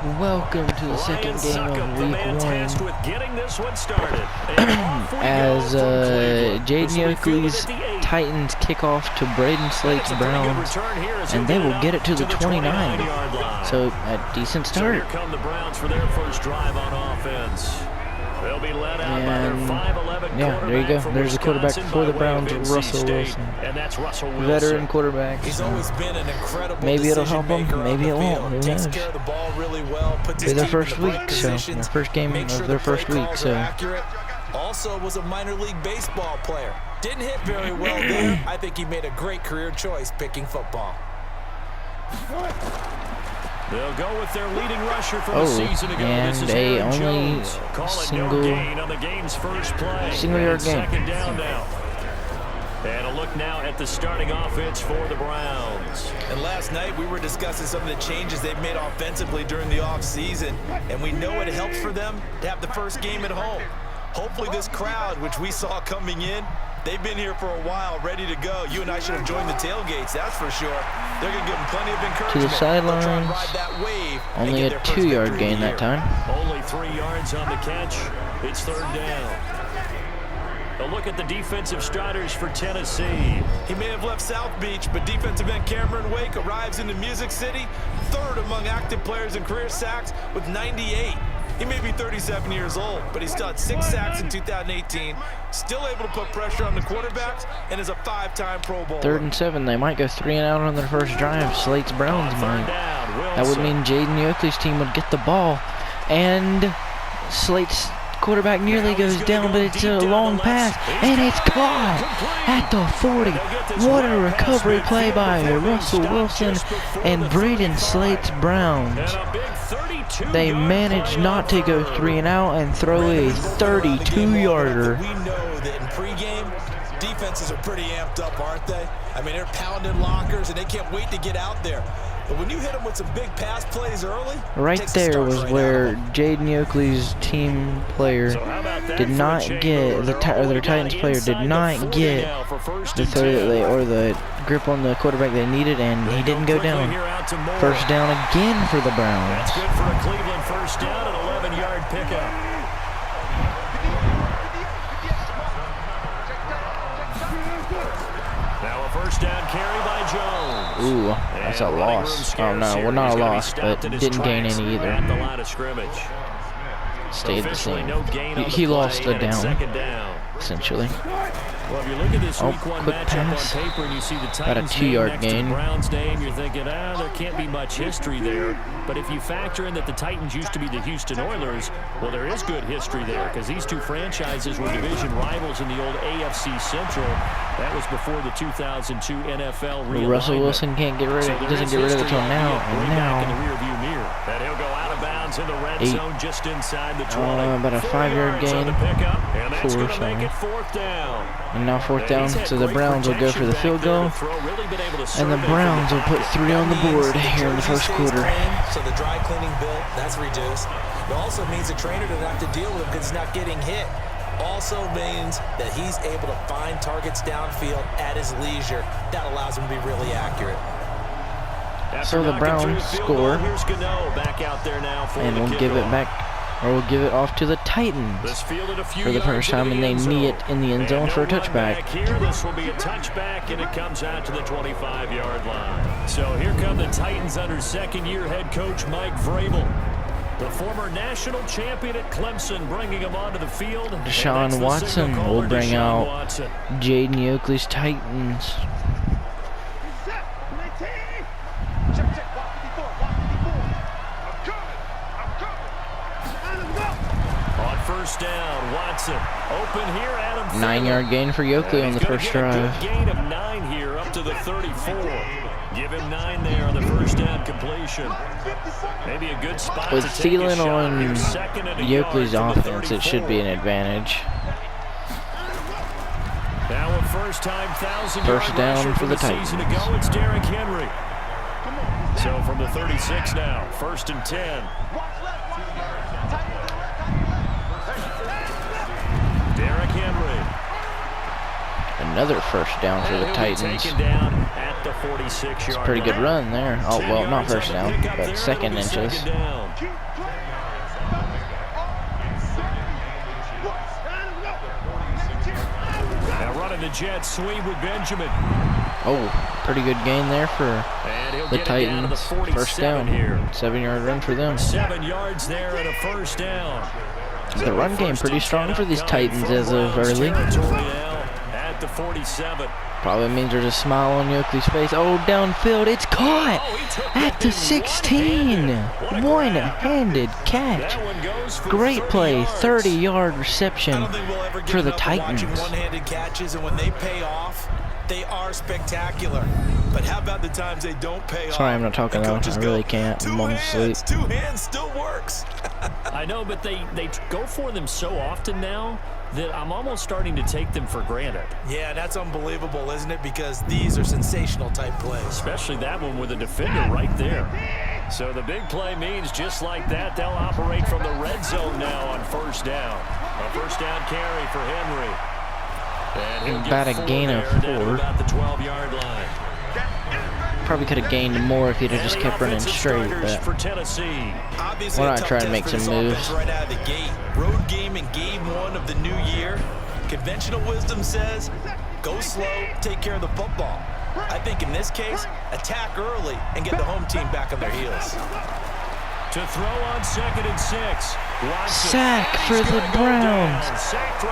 Welcome to the second game of week 1. As Jaden Oakley's Titans kick off to Braden Slate's Browns, and they will get it to the 29. So a decent start. Here come the Browns for their first drive on offense. They'll be led out by their 5'11" yeah, there you go. There's the quarterback for the Browns, Russell Wilson. And that's Russell Wilson. Veteran quarterback. He's always been an incredible maybe it'll help him, maybe it won't. Who knows? Takes care of the ball really well, puts It's their first week, so their first game of their first week, so. Also was a minor league baseball player. Didn't hit very well there. I think he made a great career choice picking football. They'll go with their leading rusher from the season ago. And this is a Aaron only Jones. No gain on the game's first play. single-yard game. Second down now. And a look now at the starting offense for the Browns. And last night we were discussing some of the changes they've made offensively during the offseason, and we know it helps for them to have the first game at home. Hopefully this crowd, which we saw coming in, they've been here for a while, ready to go. You and I should have joined the tailgates, that's for sure. They're going to give them plenty of encouragement. To the sidelines. Only a 2-yard gain that time. Only 3 yards on the catch. It's third down. A look at the defensive starters for Tennessee. He may have left South Beach, but defensive end Cameron Wake arrives into Music City, third among active players in career sacks with 98. He may be 37 years old, but he still had 6 sacks in 2018, still able to put pressure on the quarterbacks, and is a 5-time Pro Bowler. 3rd and 7. They might go 3 and out on their first drive. Slate's Browns might. That would mean Jaden Oakley's team would get the ball, and Slate's quarterback nearly goes down, but it's a long pass, and it's caught at the 40. What a recovery play by Russell Wilson and Braden Slate's Browns. They managed not to go 3 and out and throw a 32-yarder. We know that in pregame, defenses are pretty amped up, aren't they? I mean, they're pounding lockers, and they can't wait to get out there. But when you hit them with some big pass plays early, right there was where Jaden Oakley's team player did not get their Titans player did not get the throw that they or the grip on the quarterback they needed, and he didn't go down. First down again for the Browns. That's good for a Cleveland first down, an 11-yard pickup. Now a first down carry by Jones. Ooh, that's a loss. Oh no, we're not a loss, but didn't gain any either. At the line of scrimmage. Stayed the same. He lost a down, essentially. Well, if you look at this week 1 quick matchup pass. on paper and you see the About a Titans 2-yard gain. Browns name, you're thinking, there can't be much history there. But if you factor in that the Titans used to be the Houston Oilers, well, there is good history there because these two franchises were division rivals in the old AFC Central. That was before the 2002 NFL realignment. Russell Wilson can't get rid of it. Doesn't get rid of it till now. And now, in the rearview mirror. And he'll go out of bounds in the red zone just inside the 20. about a 5-yard gain. And that's going to make sorry. it fourth down. And now 4th down, so the Browns will go for the field goal, and the Browns will put 3 on the board here in the first quarter. So the dry cleaning bill, that's reduced. It also means the trainer doesn't have to deal with him because he's not getting hit. Also means that he's able to find targets downfield at his leisure. That allows him to be really accurate. So the Browns score, back out there now and we'll give it back. Or we'll give it off to the Titans for the first time, and they knee it in the end zone for a touchback. Here, this will be a touchback, and it comes out to the 25-yard line. So here come the Titans under second-year head coach Mike Vrabel. The former national champion at Clemson bringing him onto the field. Deshaun Watson will bring out Jaden Oakley's Titans. First down, Watson. Open here, Adam. 9-yard gain for Oakley on the first drive. Gain of 9 here, up to the 34. Give him 9 there on the first down completion. Maybe a good spot With to take a Thielen shot on here. Second and a Oakley's yard to the offense, it should be an advantage. Now a first-time 1,000-yard First down rusher for the season to Titans. go. It's Derrick Henry. So from the 36 now, 1st and 10. Derrick Henry. Another first down for the Titans. At the 46-yard It's a pretty good run there. Oh, well, not first down, but second inches. Now running the jet sweep with Benjamin. Oh, pretty good gain there for the Titans. First down here. 7-yard run for them. 7 yards there and a first down. The run game pretty strong for these Titans as of early. At the 47. Probably means there's a smile on Yoakley's face. Oh, downfield, it's caught at the 16. One-handed catch. Great play, 30-yard reception for the Titans. One-handed catches, and when they pay off, they are spectacular. But how about the times they don't pay off? Sorry, I'm not talking loud. I really can't. I'm on sleep. Two hands still works. I know, but they go for them so often now that I'm almost starting to take them for granted. Yeah, that's unbelievable, isn't it? Because these are sensational type plays. Especially that one with a defender right there. So the big play means just like that, they'll operate from the red zone now on first down. A first down carry for Henry. And about a gain of 4. About the 12-yard line. Probably could have gained more if he'd have just kept running straight, but for Tennessee. Obviously, we're not trying to make some moves. Right out of the gate. Road game in game 1 of the new year. Conventional wisdom says, go slow, take care of the football. I think in this case, attack early and get the home team back on their heels. To throw on 2nd and 6. Sack for the Browns.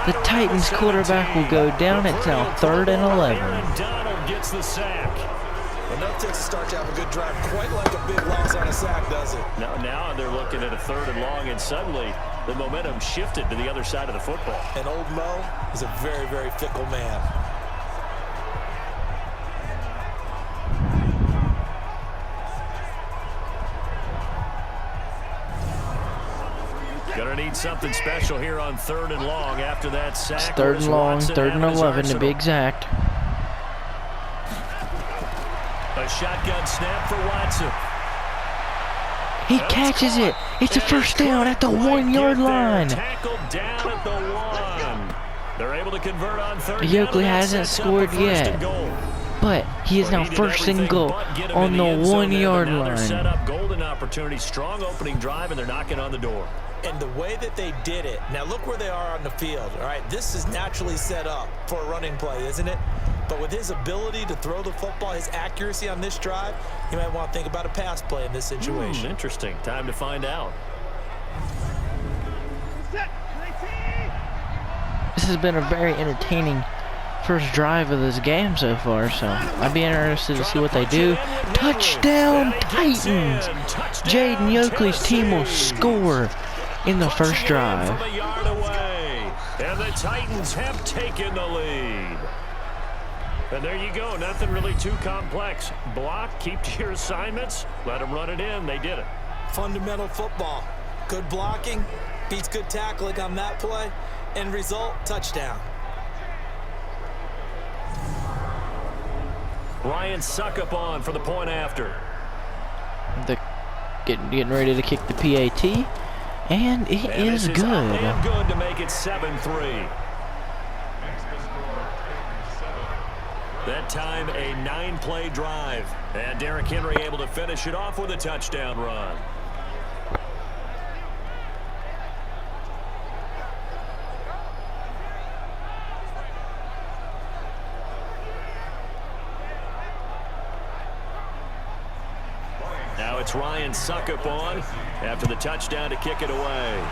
The Titans quarterback will go down. It's now 3rd and 11. Donald gets the sack. Enough takes a start to have a good drive, quite like a big loss on a sack, does it? Now they're looking at a 3rd and long, and suddenly the momentum shifted to the other side of the football. And old Mo is a very, very fickle man. Gonna need something special here on 3rd and long after that sack. It's 3rd and long, 3rd and 11 to be exact. A shotgun snap for Watson. He catches it. It's a first down at the 1-yard line. Tackled down at the 1. They're able to convert on 3rd. Yoakley hasn't scored yet, but he is now 1st and goal on the 1-yard line. Set up golden opportunity, strong opening drive, and they're knocking on the door. And the way that they did it, now look where they are on the field, all right? This is naturally set up for a running play, isn't it? But with his ability to throw the football, his accuracy on this drive, you might want to think about a pass play in this situation. Interesting. Time to find out. This has been a very entertaining first drive of this game so far, so I'd be interested to see what they do. Touchdown Titans! Jaden Yoakley's team will score in the first drive. From a yard away, and the Titans have taken the lead. And there you go. Nothing really too complex. Block, keep to your assignments, let them run it in. They did it. Fundamental football. Good blocking, beats good tackling on that play. End result, touchdown. Ryan Suckup on for the point after. Getting ready to kick the PAT, and it is good. And good to make it 7-3. That time, a 9-play drive. And Derrick Henry able to finish it off with a touchdown run. Now it's Ryan Suckup on after the touchdown to kick it away.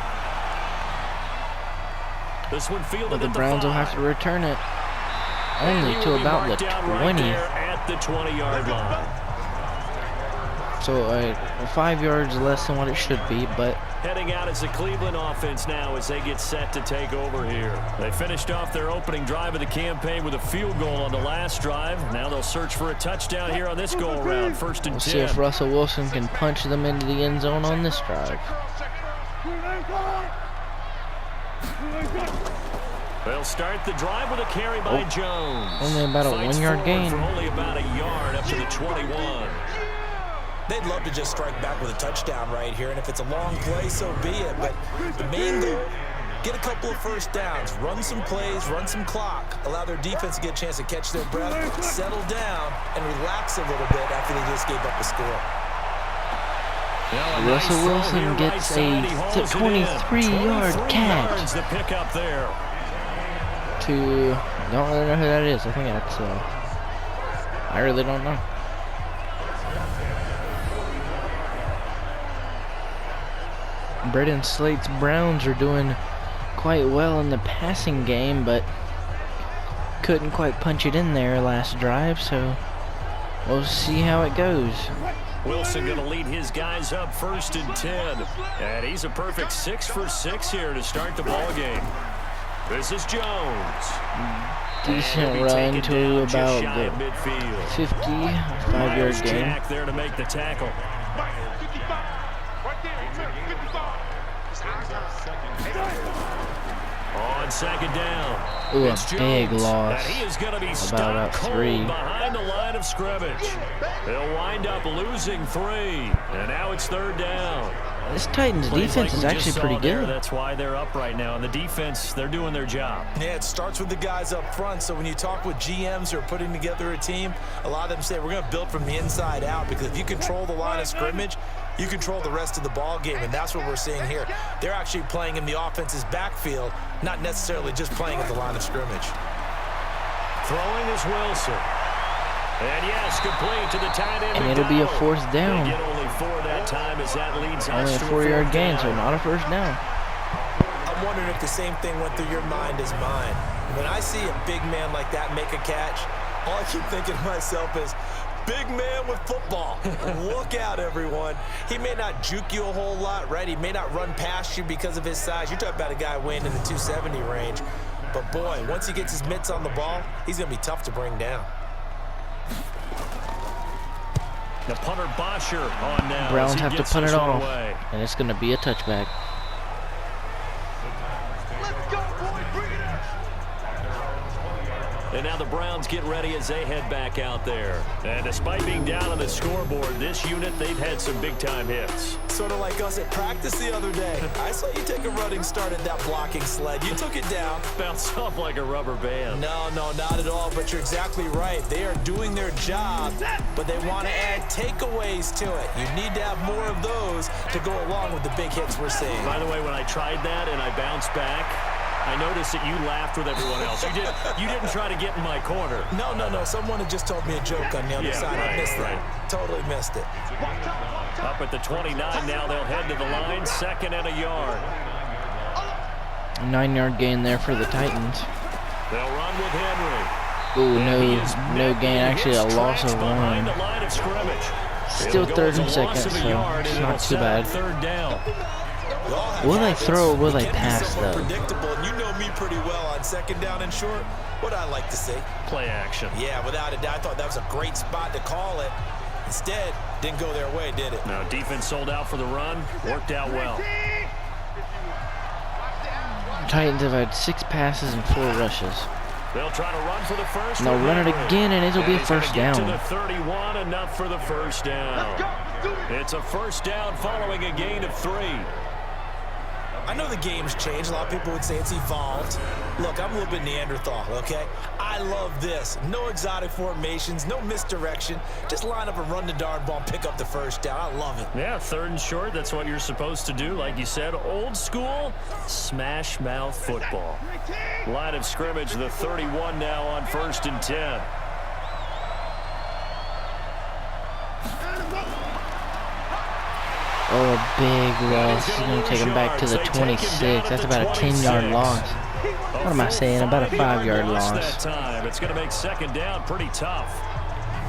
This one fielded But the at Browns will 5. have to return it only to about the 20. Right there at the 20-yard line. So 5 yards less than what it should be, but Heading out as the Cleveland offense now as they get set to take over here. They finished off their opening drive of the campaign with a field goal on the last drive. Now they'll search for a touchdown here on this go-around. 1st and 10. we'll see if Russell Wilson can punch them into the end zone on this drive. They'll start the drive with a carry by Jones. Only about a Fights 1-yard gain. for only about a yard up to the 21. They'd love to just strike back with a touchdown right here, and if it's a long play, so be it. But the main goal Get a couple of first downs, run some plays, run some clock, allow their defense to get a chance to catch their breath, settle down, and relax a little bit after they just gave up a score. Russell Wilson gets a 23-yard catch. The pick up there. Don't really know who that is. I think that's, I really don't know. Braden Slate's Browns are doing quite well in the passing game, but couldn't quite punch it in there last drive, so we'll see how it goes. Wilson going to lead his guys up 1st and 10. And he's a perfect 6 for 6 here to start the ball game. This is Jones. Decent run to about the 55-yard gain. Jack there to make the tackle. On 2nd down. Ooh, a big loss. And he is going to be stuck about 3 behind the line of scrimmage. They'll wind up losing 3. And now it's 3rd down. This Titans defense is actually pretty good. That's why they're up right now. And the defense, they're doing their job. Yeah, it starts with the guys up front. So when you talk with GMs who are putting together a team, a lot of them say we're going to build from the inside out, because if you control the line of scrimmage, you control the rest of the ball game, and that's what we're seeing here. They're actually playing in the offense's backfield, not necessarily just playing at the line of scrimmage. Throwing is Wilson. And yes, complete to the tight end. And it'll be a 4th down. They get only 4 that time as that leads only us a to 4-yard gain, so not a 1st down. I'm wondering if the same thing went through your mind as mine. When I see a big man like that make a catch, all I keep thinking to myself is, big man with football. Look out, everyone. He may not juke you a whole lot, right? He may not run past you because of his size. You're talking about a guy weighing in the 270 range. But, boy, once he gets his mitts on the ball, he's going to be tough to bring down. The punter Bosher on now. Browns have to punt it off, and it's going to be a touchback. And now the Browns get ready as they head back out there. And despite being down on the scoreboard, this unit, they've had some big-time hits. Sort of like us at practice the other day. I saw you take a running start at that blocking sled. You took it down. Bounced off like a rubber band. No, not at all, but you're exactly right. They are doing their job, but they want to add takeaways to it. You need to have more of those to go along with the big hits we're seeing. By the way, when I tried that and I bounced back, I noticed that you laughed with everyone else. You didn't try to get in my corner. No. Someone had just told me a joke on the other side. Right, I missed that. Totally missed it. Up at the 29 now. They'll head to the line. 2nd and a yard. 9-yard gain there for the Titans. They'll run with Henry. Ooh, no gain. Actually, a loss of 1. Still 3rd and 2nd, so it's not too bad. 3rd down. Will they throw or will they pass, though? Predictable, and you know me pretty well on 2nd down and short. What I like to see. Play action. Yeah, without a doubt. I thought that was a great spot to call it. Instead, didn't go their way, did it? No, defense sold out for the run. Worked out well. Titans have had 6 passes and 4 rushes. They'll try to run for the first. And they'll run it again, and it'll be a 1st down. To the 31, enough for the 1st down. It's a 1st down following a gain of 3. I know the game's changed. A lot of people would say it's evolved. Look, I'm a little bit Neanderthal, okay? I love this. No exotic formations, no misdirection. Just line up and run the darn ball and pick up the 1st down. I love it. Yeah, 3rd and short. That's what you're supposed to do. Like you said, old school, smash mouth football. Line of scrimmage, the 31 now on 1st and 10. Oh, a big loss. He's going to take him back to the 26. That's about a 10-yard loss. What am I saying? About a 5-yard loss. It's going to make 2nd down pretty tough.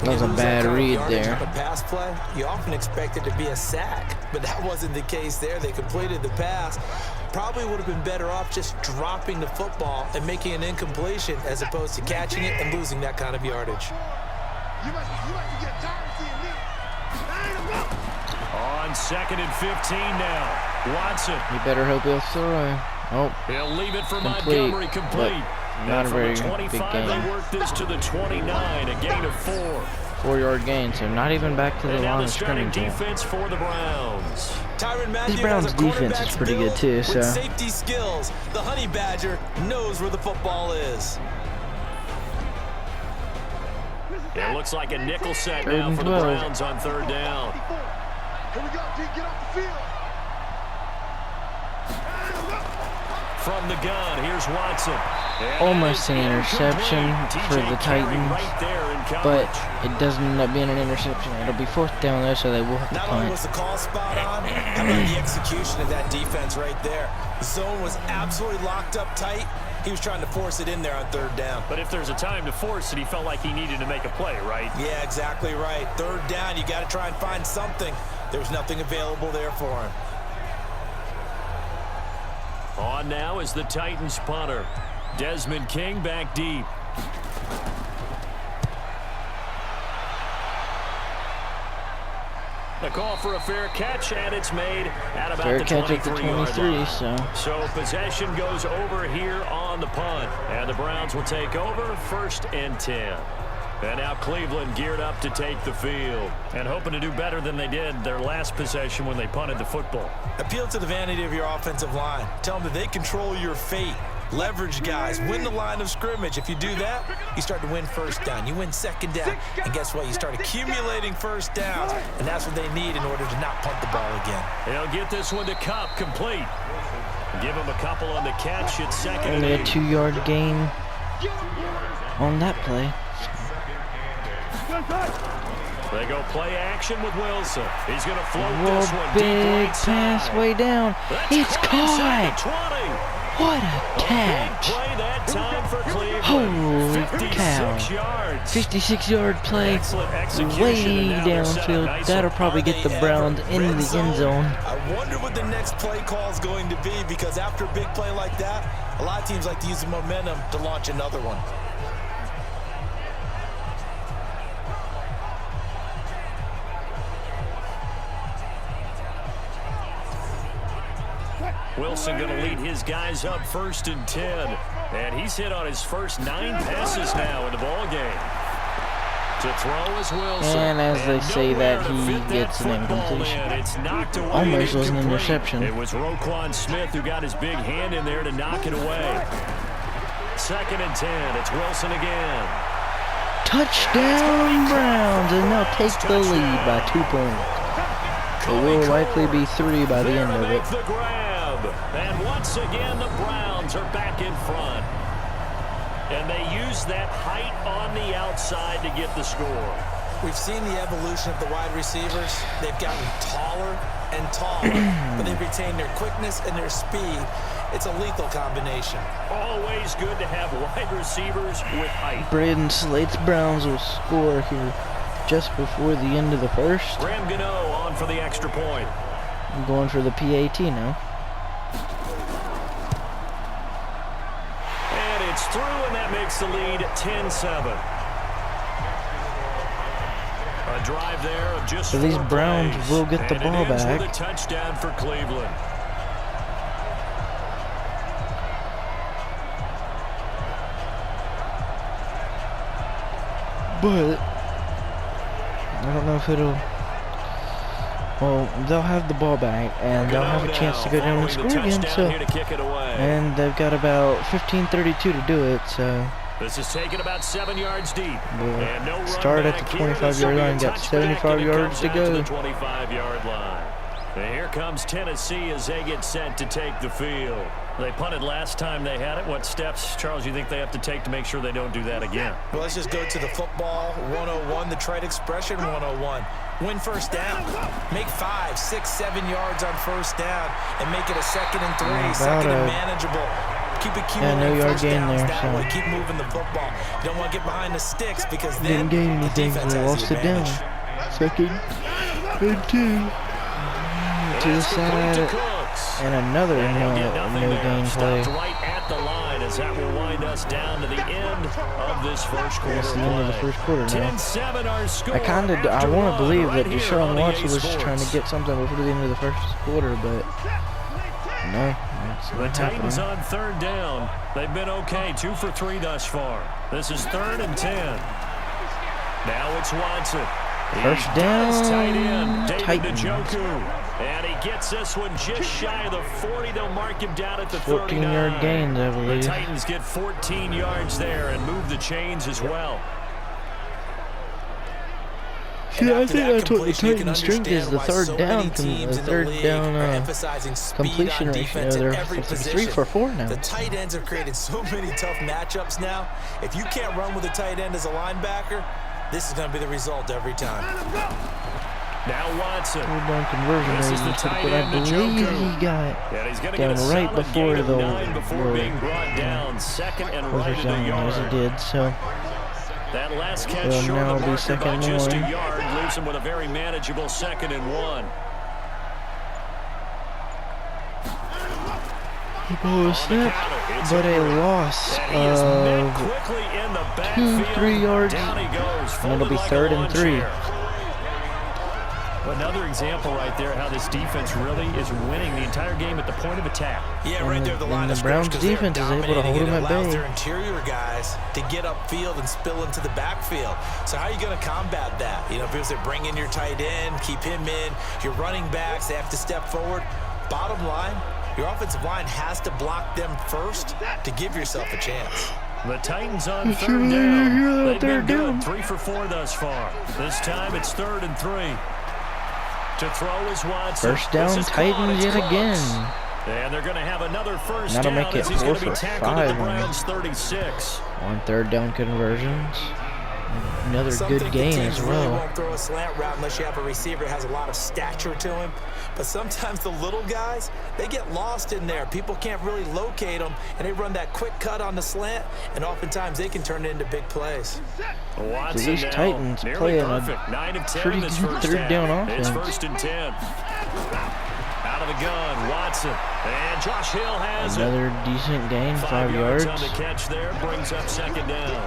That was a bad read there. On a pass play, you often expect it to be a sack, but that wasn't the case there. They completed the pass. Probably would have been better off just dropping the football and making an incompletion as opposed to catching it and losing that kind of yardage. On 2nd and 15 now. Watson. You better hope he'll throw. Oh, he'll leave it for complete, Montgomery, complete. Not a very big gain. They work this to the 29, a gain of 4. 4-yard gain, so not even back to the line of scrimmage yet. Defense for the Browns. This Browns defense is pretty good too, so. With safety skills, the Honey Badger knows where the football is. It looks like a nickel set now for the Browns on 3rd down. Here we go, D, get off the field. From the gun, here's Watson. Almost an interception for the Titans, but it doesn't end up being an interception. It'll be 4th down there, so they will have to Not only punt. was the call spot on, how about the execution of that defense right there? The zone was absolutely locked up tight. He was trying to force it in there on 3rd down. But if there's a time to force it, he felt like he needed to make a play, right? Yeah, exactly right. 3rd down, you got to try and find something. There was nothing available there for him. On now is the Titans punter. Desmond King back deep. The call for a fair catch, and it's made at about the 23-yard line. So possession goes over here on the punt, and the Browns will take over 1st and 10. And now Cleveland geared up to take the field and hoping to do better than they did their last possession when they punted the football. Appeal to the vanity of your offensive line. Tell them that they control your fate. Leverage guys. Win the line of scrimmage. If you do that, you start to win 1st down. You win 2nd down. And guess what? You start accumulating 1st downs. And that's what they need in order to not punt the ball again. They'll get this one to Cup complete. Give him a couple on the catch at 2nd and 8. Only a 2-yard gain on that play. They go play action with Wilson. He's going to float Whoa, this one. big pass way down. It's caught. What a catch. Big play that time for Cleveland. Holy cow. 56-yard play way downfield. That'll probably get the Browns in the end zone. I wonder what the next play call is going to be, because after a big play like that, a lot of teams like to use the momentum to launch another one. Wilson going to lead his guys up 1st and 10. And he's hit on his first 9 passes now in the ball game. To throw is Wilson. And as they say that, he gets an incompletion. It's knocked away. Almost was an interception. It was Roquan Smith who got his big hand in there to knock it away. 2nd and 10. It's Wilson again. Touchdown Browns, and they'll take the lead by 2 points. It will likely be 3 by the end of it. And once again, the Browns are back in front. And they use that height on the outside to get the score. We've seen the evolution of the wide receivers. They've gotten taller and taller, but they've retained their quickness and their speed. It's a lethal combination. Always good to have wide receivers with height. Braden Slate's Browns will score here just before the end of the 1st. Graham Gano on for the extra point. I'm going for the PAT now. And it's through, and that makes the lead 10-7. A drive there of just 4 these Browns plays, will get the and ball it ends back. with a touchdown for Cleveland. But I don't know if it'll. Well, they'll have the ball back, and they'll have a chance to go down and score again. So, and they've got about 15:32 to do it. So. This is taken about 7 yards deep. And no start at the 25-yard line. Got 75 yards to go. The 25-yard line. And here comes Tennessee as they get set to take the field. They punted last time they had it. What steps, Charles, you think they have to take to make sure they don't do that again? Well, let's just go to the football 101, the trade expression 101. Win 1st down. Make 5, 6, 7 yards on 1st down and make it a 2nd and 3, 2nd and manageable. Keep accumulating first downs that way. Keep moving the football. You don't want to get behind the sticks, because then didn't gain anything. They lost it down. 2nd and 2. To the side, and another no gain play. Right at the line, as that will wind us down to the end of this first quarter. That's the end of the first quarter now. 10-7 our score. I want to believe that Deshaun Watson was just trying to get something before the end of the first quarter, but no. The Titans on 3rd down. They've been okay, 2 for 3 thus far. This is 3rd and 10. Now it's Watson. First down, Tight end, David Titans. Njoku. And he gets this one just shy of the 40. They'll mark him down at the 39. 14-yard gains, I believe. The Titans get 14 yards there and move the chains as well. Yeah, I think that's what the Titans' strength is, the third down, completion ratio. They're 3 for 4 now. The tight ends have created so many tough matchups now. If you can't run with a tight end as a linebacker, this is going to be the result every time. Now Watson. Third down conversion This is the rate, tight but I end, believe Njoku. he got And he's going to down get a right solid before gain of the 9 before being brought down. Second and right at the as he yard. did. So That last catch Will short now of the be marker by second just a and 1. yard leaves him with a very manageable 2nd and 1. ball snapped, but a loss of quickly in the 2-3 yards. Down he goes, And it'll be like 3rd a and lawn 3. chair. Another example right there how this defense really is winning the entire game at the point of attack. Yeah, right there, the line and of the Browns scrimmage, 'cause they're defense is able to dominating hold it. them It at allows bay. their interior guys to get upfield and spill into the backfield. So how are you going to combat that? You know, because they bring in your tight end, keep him in, your running backs, they have to step forward. Bottom line, your offensive line has to block them first to give yourself a chance. The Titans on 3rd down. They've been good, 3 for 4 thus far. This time it's 3rd and 3. To throw is Watson. First down, Titans yet again. And they're going to have another first That'll down make it as he's 4 going to be for tackled at the 5 on Browns 36. On 3rd down conversions. Another Some good think gain the teams as really well. won't throw a slant route unless you have a receiver that has a lot of stature to him. But sometimes the little guys, they get lost in there. People can't really locate them, and they run that quick cut on the slant, and oftentimes they can turn it into big plays. Watson So these now, Titans nearly playing a perfect. 9 of 10 pretty in this good first 3rd down half. It's offense. 1st and 10. Out of the gun, Watson. And Josh Hill has Another decent gain, 5 yards. on the catch there, brings up 2nd down.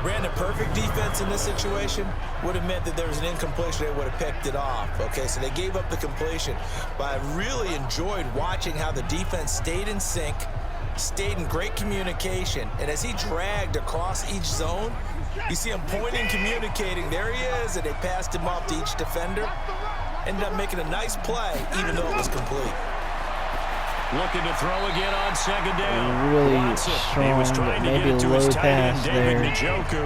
Brandon, perfect defense in this situation would have meant that there was an incompletion. They would have picked it off. Okay, so they gave up the completion. But I really enjoyed watching how the defense stayed in sync, stayed in great communication. And as he dragged across each zone, you see him pointing, communicating. There he is, and they passed him off to each defender. Ended up making a nice play, even though it was complete. Looking to throw again on 2nd down. Really Watson. He was strong, trying but to maybe get a it to his low tight end, pass David there. Njoku.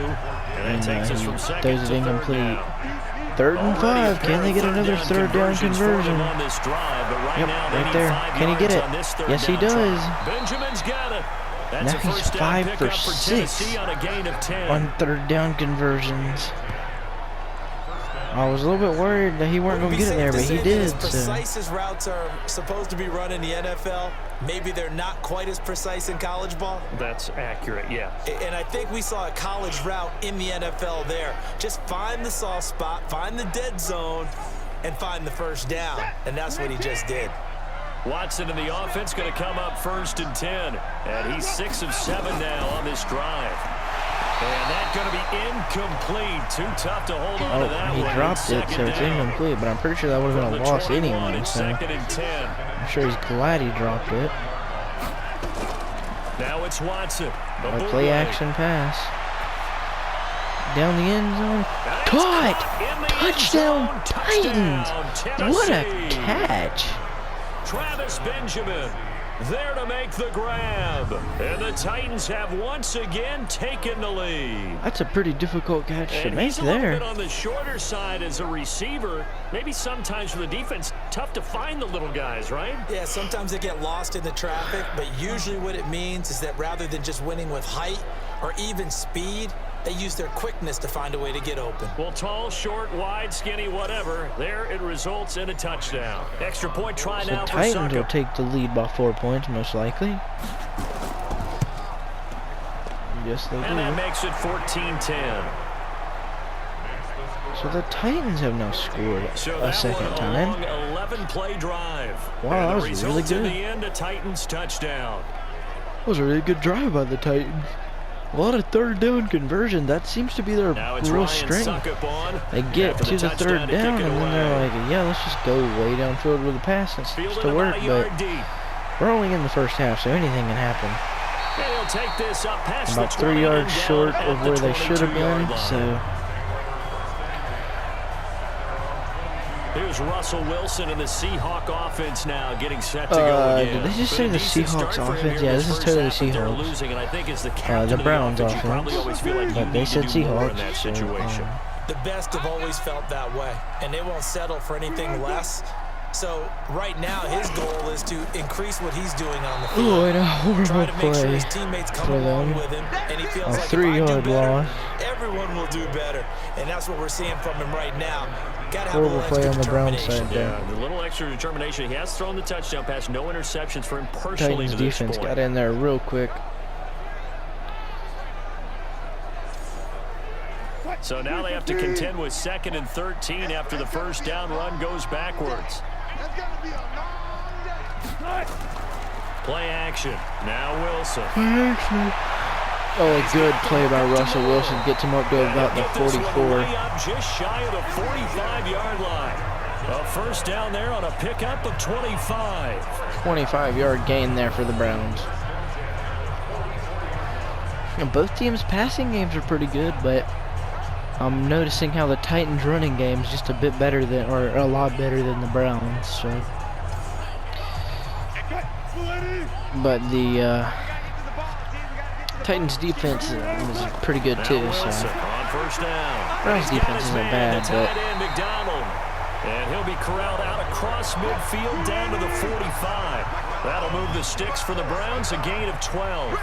And that takes us from 2nd throws it to 3rd incomplete. down. 3rd and Already 5. Can they get another 3rd down conversions for them conversion? on this drive, but right Yep, now they right need there. 5 Can he get yards it? on this 3rd Yes, he down does. try. Benjamin's got it. That's Now a he's first down 5 pickup for for 6 Tennessee on a gain of 10. on 3rd down conversions. I was a little bit worried that he weren't going to get it there, but he did. As So. precise as routes are supposed to be run in the NFL, maybe they're not quite as precise in college ball. That's accurate, yeah. And I think we saw a college route in the NFL there. Just find the soft spot, find the dead zone, and find the first down. And that's what he just did. Watson in the offense going to come up 1st and 10. And he's 6 of 7 now on this drive. And that's going to be incomplete. Too tough to hold on to that He one. dropped it, so it's incomplete, but I'm pretty sure that would have been a loss anyway. It's So 2nd and 10. I'm sure he's glad he dropped it. Now it's Watson. A play action pass. Down the end zone. Caught! Touchdown Titans! What a catch! Travis Benjamin there to make the grab. And the Titans have once again taken the lead. That's a pretty difficult catch to And make he's a little there. bit on the shorter side as a receiver. Maybe sometimes for the defense, tough to find the little guys, right? Yeah, sometimes they get lost in the traffic, but usually what it means is that rather than just winning with height or even speed, they use their quickness to find a way to get open. Well, tall, short, wide, skinny, whatever. There it results in a touchdown. Extra point try So now for Titans will Suckup. take the lead by 4 points, most likely. Yes, they And that do. makes it 14-10. So the Titans have now scored So a that second one, time. a long 11-play drive. Wow, And that the was really results in good. the end, a Titans touchdown. That was a really good drive by the Titans. A lot of 3rd down conversion. That seems to be their Now it's real Ryan strength. Suckup on. They get after to the touchdown 3rd to down, kick and it then they're away. like, yeah, let's just go way downfield with the pass. It seems Fielded to work, about a but yard deep. we're only in the first half, so anything can happen. And he'll take this up past About the 3 yards and short down of at where the they should have 22-yard been. line. So Here's Russell Wilson and the Seahawk offense now getting set to go again. did they just say the Seahawks offense? Yeah, this is totally Seahawks. Losing, and I think it's the Browns offense. You probably always feel like but you they need said to do more in Seahawks. that situation. The best have always felt that way, and they won't settle for anything less. So right now, his goal is to increase what he's doing on the field. Ooh, and a horrible Try to make sure play his teammates come for along them. with him, and he feels A like if I do 3-yard better, loss. everyone will do better, and that's what we're seeing from him right now. Got to have a Horrible little play extra on the Browns determination. side there. Yeah, the little extra determination. He has thrown the touchdown pass. No interceptions for him personally Titans to this defense point. got in there real quick. So now they have to contend with 2nd and 13 after the first down run goes backwards. That's got to be a long day. Play action. Now Wilson. Oh, a good play by Russell Wilson. Gets him up to about the Get this one 44. way up just shy of the 45-yard line. A first down there on a pickup of 25. 25-yard gain there for the Browns. And both teams' passing games are pretty good, but I'm noticing how the Titans' running game is just a bit better than, or a lot better than the Browns. So, but the Titans' defense is pretty good too. So, On first down. Browns' defense isn't bad, but And he'll be corralled out across midfield down to the 45. That'll move the sticks for the Browns, a gain of 12.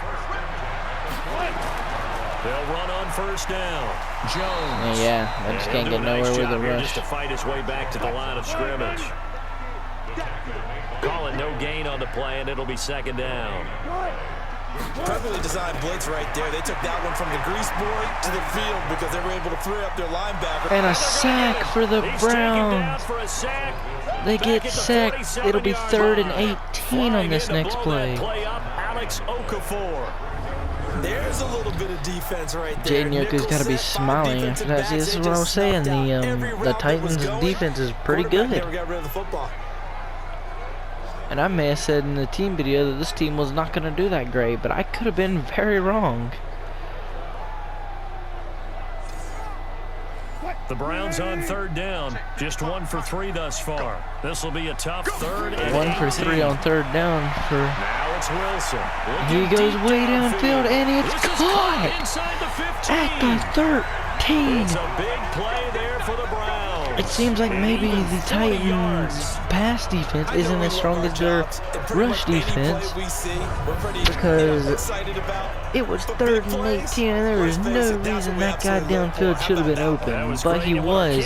They'll run on first down. Jones. Yeah, they just can't get nowhere with the rush. Just to fight his way back to the line of scrimmage. Calling no gain on the play, and it'll be 2nd down. Perfectly designed blitz right there. They took that one from the grease board to the field because they were able to free up their linebacker. And a sack for the Browns. They get sacked. It'll be 3rd and 18 on this next play. Alex Okafor. There's a little bit of defense right there. Jaden Yoko's got to be smiling after that. See, this is what I was saying. The Titans' defense is pretty good. And I may have said in the team video that this team was not going to do that great, but I could have been very wrong. The Browns on 3rd down. Just 1 for 3 thus far. This will be a tough 3rd and 1 for 3 on 3rd down for. Now it's Wilson. He goes way downfield and it's caught at the 13. It's a big play there for the Browns. It seems like maybe the Titans' pass defense isn't as strong as their rush defense, because it was 3rd and 18 and there was no reason that guy downfield should have been open, but he was.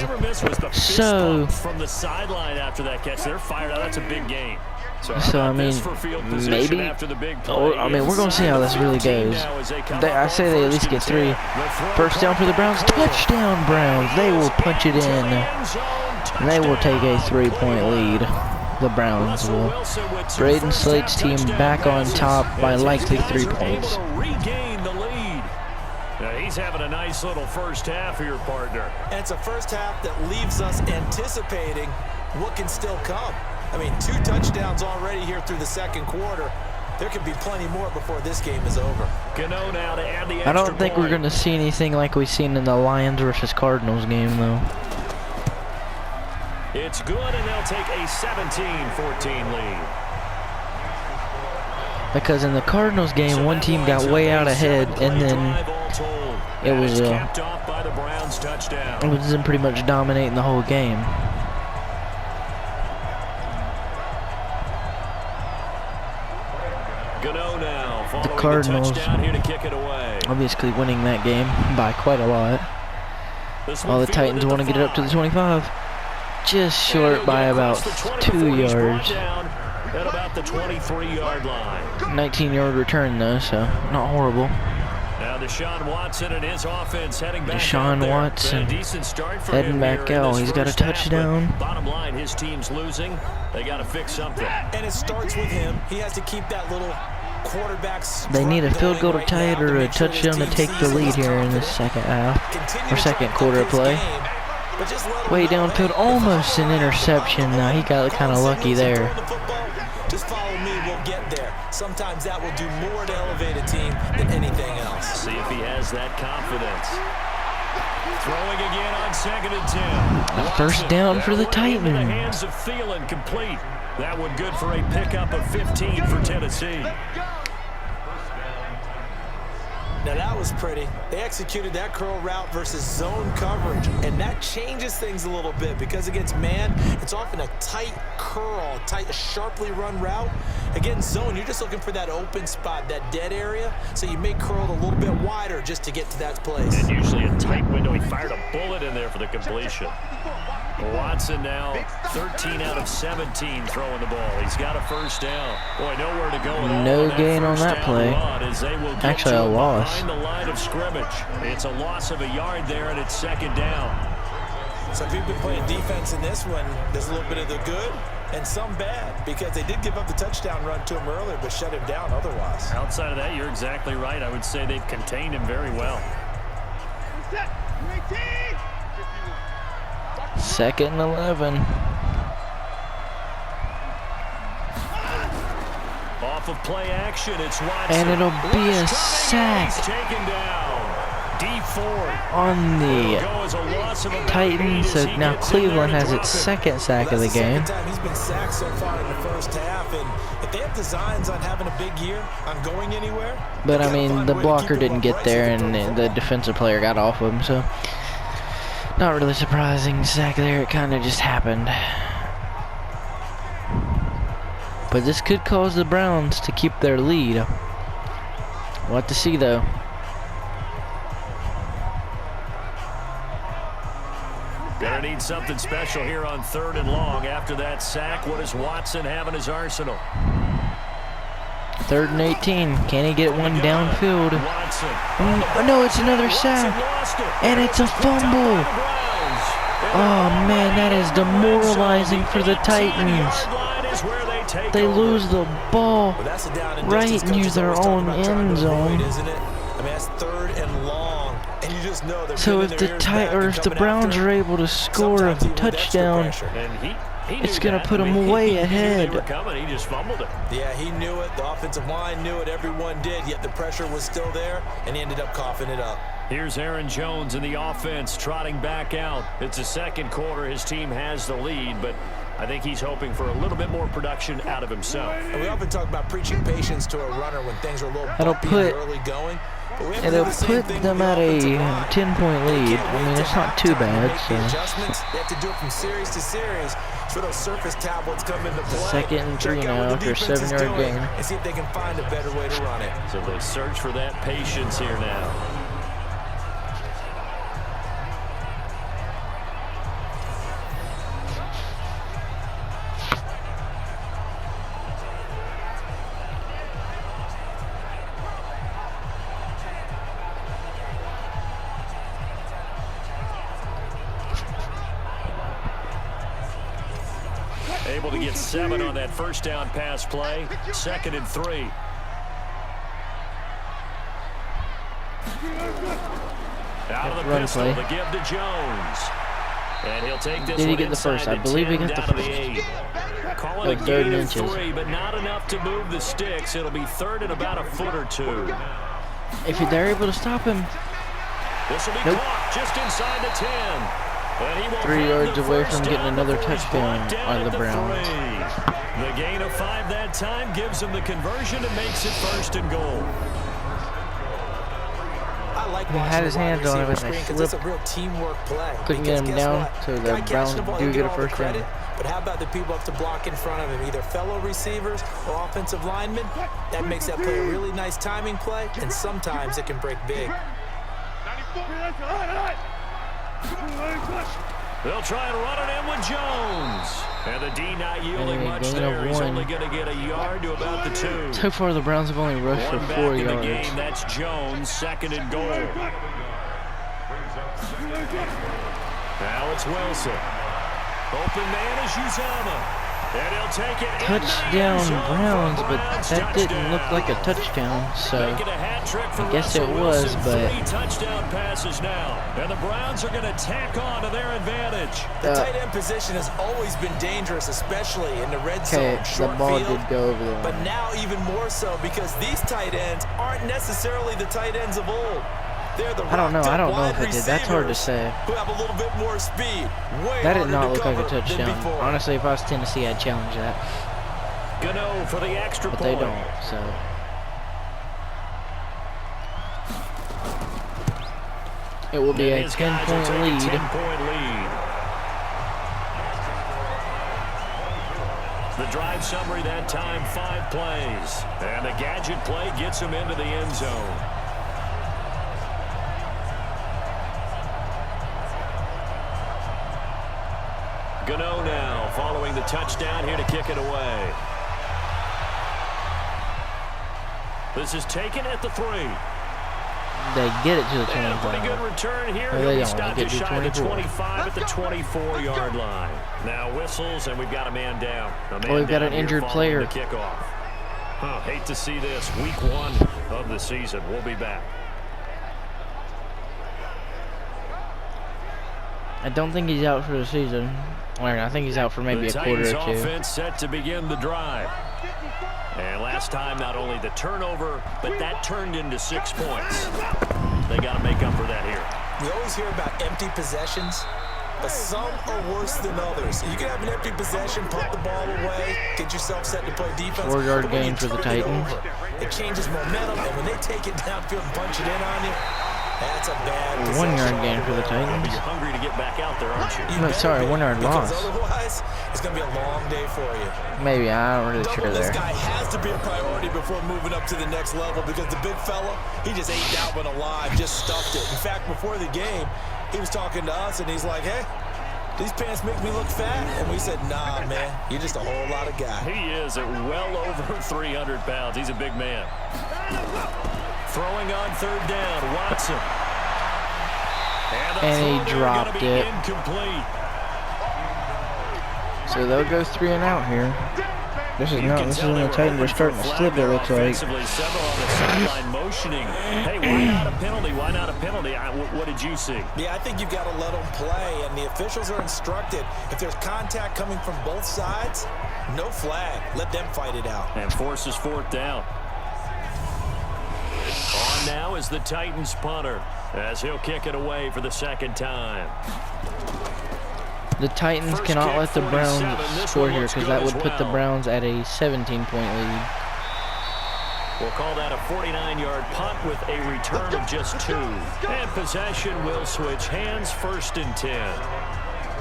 So from the sideline after that catch, they're fired out. That's a big game. So I mean, maybe, or I mean, we're gonna see how this really goes. I say they at least get 3. First down for the Browns, touchdown Browns. They will punch it in, and they will take a 3-point lead. The Browns will. Braden Slate's team back on top by likely 3 points. Regain the lead. Now he's having a nice little first half for your partner. And it's a first half that leaves us anticipating what can still come. I mean, 2 touchdowns already here through the 2nd quarter. There could be plenty more before this game is over. Gano now to add the I don't extra think we're point. going to see anything like we've seen in the Lions versus Cardinals game, though. It's good, and they'll take a 17-14 lead. Because in the Cardinals game, one team got way out ahead, and then it was pretty much dominating the whole game. The Cardinals obviously winning that game by quite a lot. While the Titans want to get it up to the 25. Just short by about 2 yards. At about the 23-yard line. 19-yard return though, so not horrible. Now Deshaun Watson and his offense heading back Deshaun Watson heading back out. He's got a touchdown. Bottom line, his team's losing. They got to fix something. And it starts with him. He has to keep that little quarterback. They need a field goal to tie it or a touchdown to take the lead here in the second half or second quarter of play. Way downfield, almost an interception. He got kind of lucky there. Just follow me, we'll get there. Sometimes that will do more to elevate a team than anything else. See if he has that confidence. Throwing again on 2nd and 10. A first down for the Titans. Into the hands of Thielen, complete. That one good for a pickup of 15 for Tennessee. Now that was pretty. They executed that curl route versus zone coverage, and that changes things a little bit because against man, it's often a tight curl, tight, sharply run route. Against zone, you're just looking for that open spot, that dead area, so you may curl it a little bit wider just to get to that place. And usually a tight window. He fired a bullet in there for the completion. Watson now 13 out of 17 throwing the ball. He's got a first down. Boy, nowhere to go. No gain on that play. Actually, a loss. Behind the line of scrimmage. It's a loss of a yard there, and it's 2nd down. So if you've been playing defense in this one, there's a little bit of the good and some bad because they did give up the touchdown run to him earlier but shut him down otherwise. Outside of that, you're exactly right. I would say they've contained him very well. 2nd and 11. Off of play action, it's Watson. And it'll be a sack. He's taken down. D4 on the Titans. So now Cleveland has its 2nd sack of the game. He's been sacked so far in the first half, and if they have designs on having a big year, on going anywhere. But I mean, the blocker didn't get there, and the defensive player got off of him. So not really surprising sack there. It kind of just happened. But this could cause the Browns to keep their lead. We'll have to see, though. Gonna need something special here on 3rd and long. After that sack, what does Watson have in his arsenal? 3rd and 18. Can he get one downfield? No, it's another sack. And it's a fumble. Oh, man, that is demoralizing for the Titans. They lose the ball right near their own end zone. So if the Browns are able to score a touchdown, it's going to put them way ahead. He just fumbled it. Yeah, he knew it. The offensive line knew it. Everyone did, yet the pressure was still there, and he ended up coughing it up. Here's Aaron Jones in the offense trotting back out. It's the 2nd quarter. His team has the lead, but I think he's hoping for a little bit more production out of himself. And we often talk about preaching patience to a runner when things are a little bumpy and early going. It'll put them at a 10-point lead. I mean, it's not too bad. So. Adjustments, they have to do it from series to series. So those surface tablets come into play. 2nd and 3 now after a 7-yard gain. And see if they can find a better way to run it. So they search for that patience here now. Able to get 7 on that first down pass play. 2nd and 3. Out of the pistol to give to Jones. And he'll take this. Did he get the first? I believe he got the first. Call it a gain of 3, but not enough to move the sticks. It'll be 3rd and about a foot or 2. If they're able to stop him. This will be caught just inside the 10. 3 yards away from getting another touchdown on the Browns. The gain of 5 that time gives them the conversion and makes it 1st and goal. I like he had his hands on him and they slipped. It's a real teamwork play. Couldn't get him down, so the Browns do get a first down. But how about the people up to block in front of him, either fellow receivers or offensive linemen? That makes that play a really nice timing play, and sometimes it can break big. They'll try and run it in with Jones. And the D not yielding much there. He's only going to get a yard to about the 2. So far, the Browns have only rushed for 4 yards. The game, that's Jones, 2nd and goal. Now it's Wilson. Open man is Uzama. And he'll take it. Touchdown Browns, but that didn't look like a touchdown, so I guess it was, but 3 touchdown passes now, and the Browns are going to tack on to their advantage. The tight end position has always been dangerous, especially in the red zone. the ball did go over the line. But now even more so because these tight ends aren't necessarily the tight ends of old. They're the I don't know if it did. That's hard to say. Who have a little bit more speed. That did not look like a touchdown. Honestly, if I was Tennessee, I'd challenge that. Gano for the extra but point. They don't, so. It will be a 10-point lead. 10-point lead. The drive summary that time, 5 plays. And the gadget play gets him into the end zone. Gano now following the touchdown here to kick it away. This is taken at the 3. They get it to the 25. Pretty good return here. Well, they He'll be don't stopped get just to shy of the 24. 25 at the 24-yard line. Now whistles, and we've got a man down. We've got an injured player. The kickoff. Hate to see this. Week 1 of the season. We'll be back. I don't think he's out for the season. I think he's out for maybe a quarter or 2. The Titans offense set to begin the drive. And last time, not only the turnover, but that turned into 6 points. They got to make up for that here. We always hear about empty possessions, but some are worse than others. You can have an empty possession, pump the ball away, get yourself set to play defense. 4-yard gain for the Titans. It changes momentum, and when they take it downfield and punch it in on you, that's a bad possession. 1-yard gain for the But Titans. you're hungry to get back out there, aren't you? No, sorry, 1-yard loss. Otherwise, it's going to be a long day for you. Maybe, I'm not really sure This there. guy has to be a priority before moving up to the next level because the big fella, he just ate that one alive, just stuffed it. In fact, before the game, he was talking to us, and he's like, hey, these pants make me look fat. And we said, nah, man, you're just a whole lot of guy. He is at well over 300 pounds. He's a big man. Throwing on 3rd down, Watson. And he dropped it. Incomplete. So they'll go 3 and out here. This is when the Titans are starting to slip, it looks like. Several on the sideline motioning. Hey, why not a penalty? Why not a penalty? What did you see? Yeah, I think you've got to let them play, and the officials are instructed. If there's contact coming from both sides, no flag. Let them fight it out. And forces 4th down. On now is the Titans punter, as he'll kick it away for the 2nd time. The Titans cannot let the Browns score here because that would put the Browns at a 17-point lead. We'll call that a 49-yard punt with a return of just 2. And possession will switch hands, 1st and 10.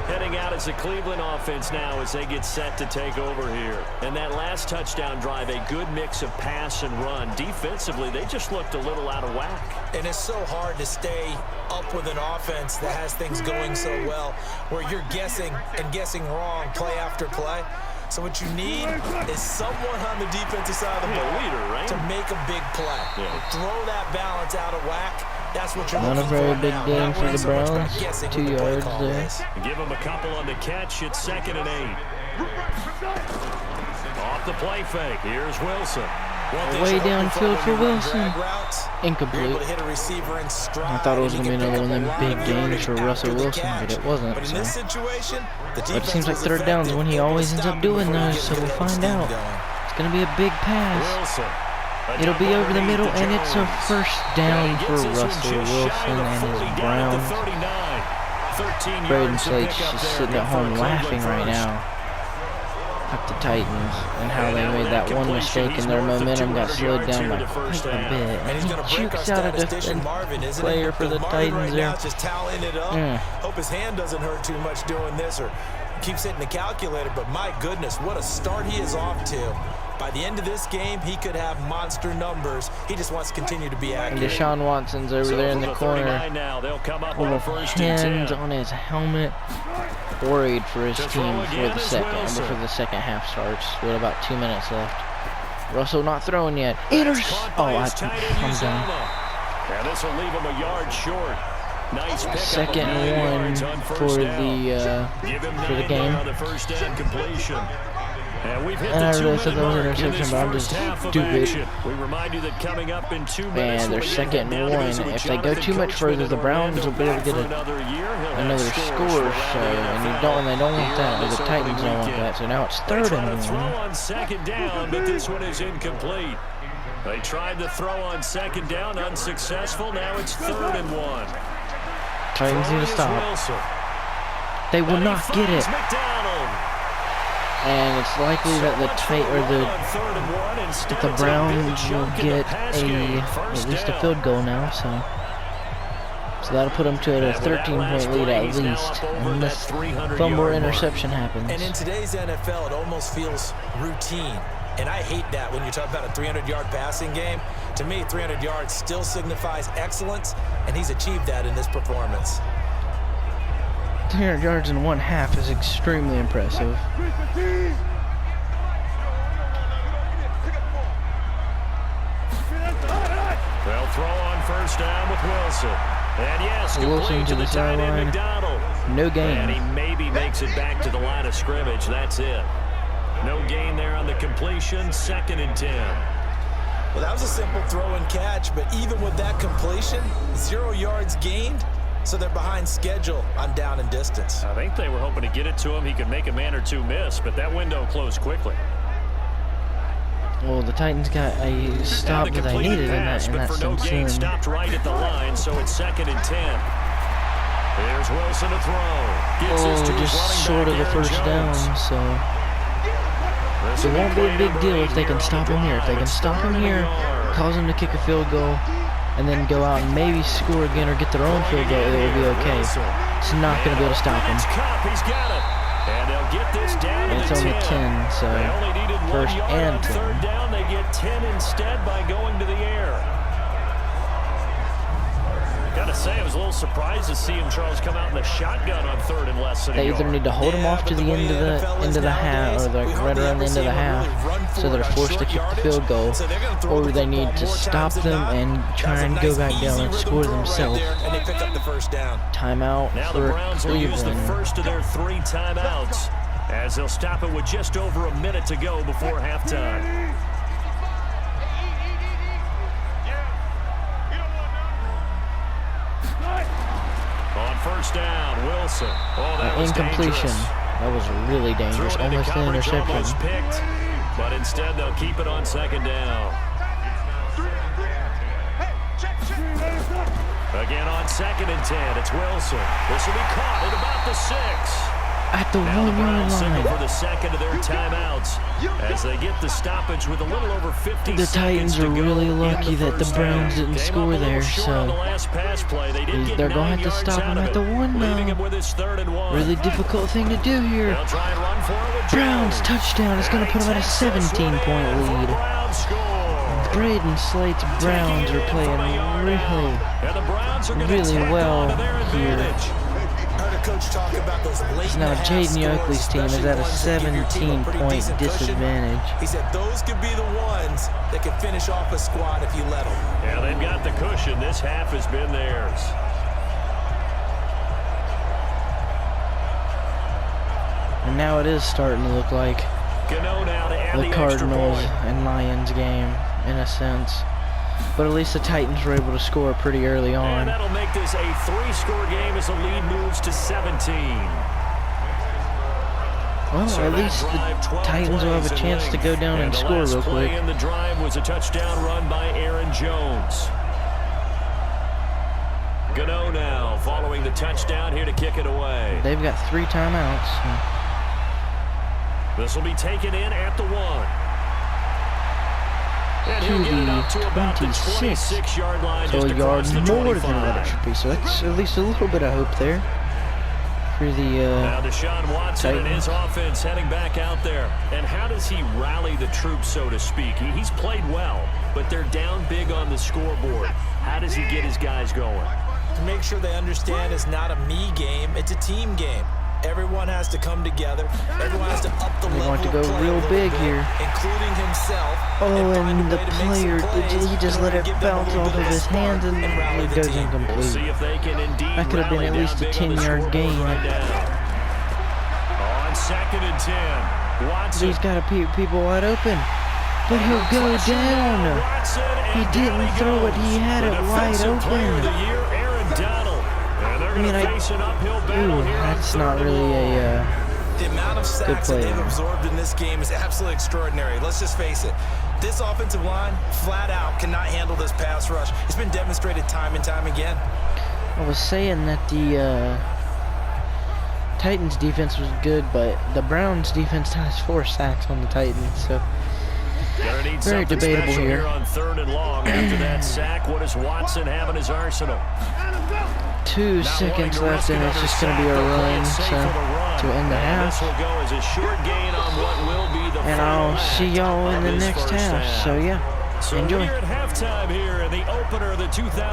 Heading out as the Cleveland offense now as they get set to take over here. And that last touchdown drive, a good mix of pass and run. Defensively, they just looked a little out of whack. And it's so hard to stay up with an offense that has things going so well, where you're guessing and guessing wrong play after play. So what you need is someone on the defensive side of the ball to make a big play. Throw that balance out of whack. That's what you're Not a looking very for big now. game Not for worrying the so much about Browns. guessing 2 what the play yards call there. is. Give them a couple on the catch. It's 2nd and 8. Off the play fake. Here's Wilson. Way downfield for Wilson. Incomplete. I thought it was going to be another one of them big games for Russell Wilson, but it wasn't. But in this situation, But it seems like 3rd downs when he always ends up doing those, so we'll find out. It's going to be a big pass. It'll be over the middle, and it's a 1st down for Russell Wilson and his Browns. Braden Slate's just sitting at home laughing right now at the Titans and how they made that one mistake and their momentum got slowed down by quite a bit. And he jukes out a defensive player for the Titans there. Hope his hand doesn't hurt too much doing this or keeps hitting the calculator, but my goodness, what a start he is off to. By the end of this game, he could have monster numbers. He just wants to continue to be accurate. And Deshaun Watson's over there in the corner with hands on his helmet, worried for his team before the second half starts with about 2 minutes left. Russell not throwing yet. I'm done. And this will leave him a yard short. Nice pick. 2nd and 1 for the game. The 1st down completion. And I really thought that was an interception, but I'm just stupid. We remind you that coming up in 2 minutes, And they're second and 1. If they go too much further, the Browns will be able to get another score. So, and they don't want that. Or the Titans don't want that. So now it's third and 1. Throw on second down, but this one is incomplete. They tried to throw on second down, unsuccessful. Now it's third and 1. Titans need to stop. They will not get it. And it's likely that the Browns will get at least a field goal now. So that'll put them to a 13-point lead at least, unless fumble or interception happens. And in today's NFL, it almost feels routine. And I hate that when you talk about a 300-yard passing game. To me, 300 yards still signifies excellence, and he's achieved that in this performance. 300 yards in 1/2 is extremely impressive. They'll throw on first down with Wilson. And yes, Wilson to the sideline. No gain. And he maybe makes it back to the line of scrimmage. That's it. No gain there on the completion. 2nd and 10. Well, that was a simple throw and catch, but even with that completion, 0 yards gained. So they're behind schedule on down and distance. I think they were hoping to get it to him. He could make a man or two miss, but that window closed quickly. Well, the Titans got a stop that they needed in that sense. Stopped right at the line, so it's 2nd and 10. There's Wilson to throw. Just sort of the first down, so it won't be a big deal if they can stop him here. If they can stop him here, cause him to kick a field goal, and then go out and maybe score again or get their own field goal, it will be okay. It's not going to be able to stop him. He's got it. And they'll get this down to it's only 10, so first and 10. Third down, they get 10 instead by going to the air. Gotta say, I was a little surprised to see him, Charles, come out in the shotgun on 3rd and less than a They either yard. need to hold him off to the end of the half, or right around the end of the half, so they're forced to kick the field goal, or they need to stop them and try and go back down and score themselves. Timeout now the for Browns will use the Cleveland. first of their 3 timeouts, as they'll stop it with just over a minute to go before halftime. On first down, Wilson. Oh, that was incompletion. dangerous. That was really dangerous. Almost an interception. Almost picked, but instead they'll keep it on 2nd down. Again on 2nd and 10, it's Wilson. This will be caught at about the 6. At the Now the 1 yard Browns signal line. for the second of their timeouts as they get the stoppage with a little over 50 The Titans are really lucky that the Browns didn't score there, so they're going to have to stop him at the 1 now. Really difficult thing to do here. Browns touchdown. It's going to put them at a 17-point lead. Braden Slate's Browns are playing really well here. So now Jaden Oakley's team is at a 17-point disadvantage. He said those could be the ones that can finish off a squad if you let them. Yeah, they've got the cushion. This half has been theirs. And now it is starting to look like the Cardinals and Lions game, in a sense. But at least the Titans were able to score pretty early on. And that'll make this a 3-score game as the lead moves to 17. Well, at least the Titans will have a chance to go down and score real quick. And the drive was a touchdown run by Aaron Jones. Gano now following the touchdown here to kick it away. They've got 3 timeouts. This will be taken in at the 1. And To he'll get it up the to about the 26. 26-yard line, So just a yard across the more 25. than what it should be. So that's at least a little bit of hope there for the Now Deshaun Watson and his Titans. offense heading back out there. And how does he rally the troops, so to speak? He's played well, but they're down big on the scoreboard. How does he get his guys going? To make sure they understand it's not a me game, it's a team game. Everyone has to come together. Everyone has to up the level. They want to go real big here. Including himself. Oh, and the player, he just let it bounce off of his hands and it goes incomplete. We'll see if they can indeed That could have been at least a 10-yard gain. On 2nd and 10. Watson. He's got people wide open. But he'll go down. He didn't throw it. He had it wide open. I mean, that's not really a The amount of sacks that play, they've man. absorbed in this game is absolutely extraordinary. Let's just face it. This offensive line, flat out, cannot handle this pass rush. It's been demonstrated time and time again. I was saying that the Titans defense was good, but the Browns defense has 4 sacks on the Titans, so very debatable here. On 3rd and long after that sack, what does Watson have in his arsenal? 2 seconds left, and it's just going to be a run, so to end the half. And I'll see y'all in the next half. So yeah, So enjoy. we're at halftime here in the opener of the 2000.